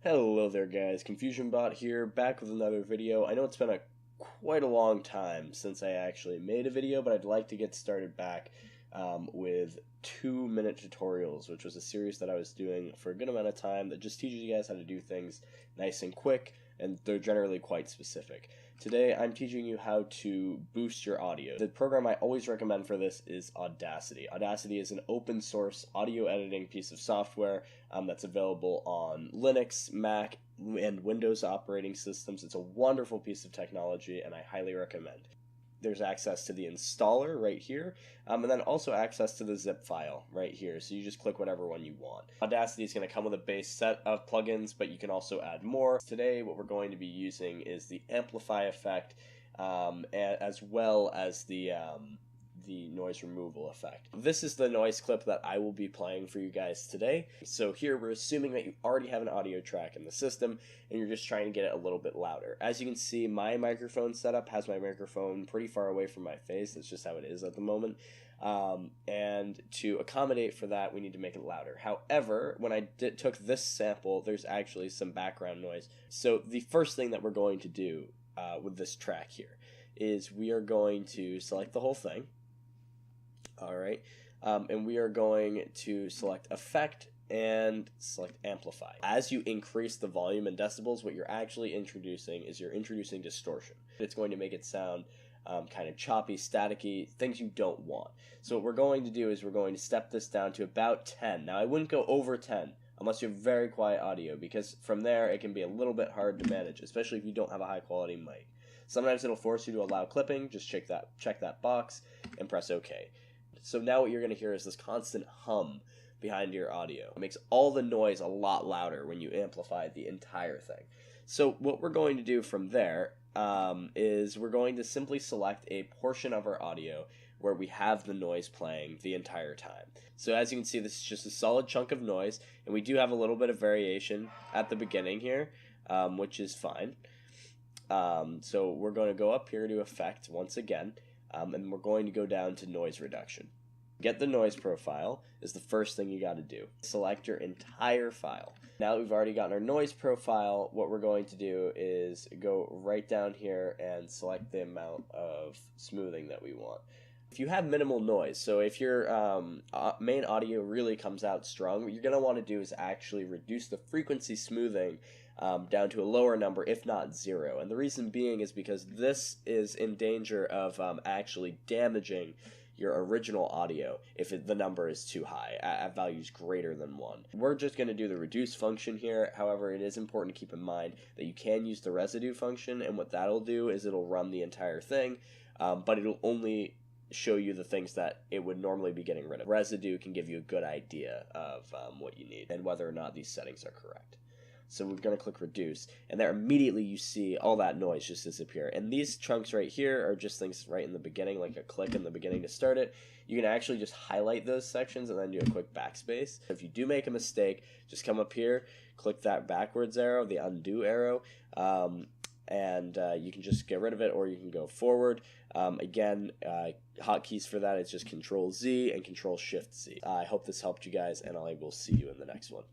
Hello there guys, ConfusionBot here, back with another video. I know it's been quite a long time since I actually made a video, but I'd like to get started back with 2-minute tutorials, which was a series that I was doing for a good amount of time that just teaches you guys how to do things nice and quick, and they're generally quite specific. Today I'm teaching you how to boost your audio. The program I always recommend for this is Audacity. Audacity is an open source audio editing piece of software that's available on Linux, Mac, and Windows operating systems. It's a wonderful piece of technology and I highly recommend. There's access to the installer right here, and then also access to the zip file right here, so you just click whatever one you want. Audacity is going to come with a base set of plugins, but you can also add more. Today what we're going to be using is the Amplify effect, as well as the noise removal effect. This is the noise clip that I will be playing for you guys today. So here we're assuming that you already have an audio track in the system and you're just trying to get it a little bit louder. As you can see, my microphone setup has my microphone pretty far away from my face. That's just how it is at the moment. And to accommodate for that, we need to make it louder. However, when I took this sample, there's actually some background noise. So the first thing that we're going to do with this track here is we are going to select the whole thing. Alright, and we are going to select Effect and select Amplify. As you increase the volume and decibels, what you're actually introducing is you're introducing distortion. It's going to make it sound kind of choppy, staticky, things you don't want. So what we're going to do is we're going to step this down to about 10. Now I wouldn't go over 10 unless you have very quiet audio, because from there it can be a little bit hard to manage, especially if you don't have a high quality mic. Sometimes it'll force you to allow clipping. Just check that box and press OK. So now what you're going to hear is this constant hum behind your audio. It makes all the noise a lot louder when you amplify the entire thing. So what we're going to do from there is we're going to simply select a portion of our audio where we have the noise playing the entire time. So as you can see, this is just a solid chunk of noise, and we do have a little bit of variation at the beginning here, which is fine. So we're going to go up here to Effect once again, and we're going to go down to Noise Reduction. Get the noise profile is the first thing you got to do. Select your entire file. Now that we've already gotten our noise profile, what we're going to do is go right down here and select the amount of smoothing that we want. If you have minimal noise, so if your main audio really comes out strong, what you're going to want to do is actually reduce the frequency smoothing down to a lower number, if not 0. And the reason being is because this is in danger of actually damaging your original audio if the number is too high, at values greater than 1. We're just going to do the reduce function here. However, it is important to keep in mind that you can use the residue function, and what that'll do is it'll run the entire thing, but it'll only show you the things that it would normally be getting rid of. Residue can give you a good idea of what you need and whether or not these settings are correct. So we're going to click reduce, and there immediately you see all that noise just disappear. And these chunks right here are just things right in the beginning, like a click in the beginning to start it. You can actually just highlight those sections and then do a quick backspace. If you do make a mistake, just come up here, click that backwards arrow, the undo arrow, and you can just get rid of it, or you can go forward. Again, hotkeys for that is just Control Z and Control Shift Z. I hope this helped you guys, and I will see you in the next one.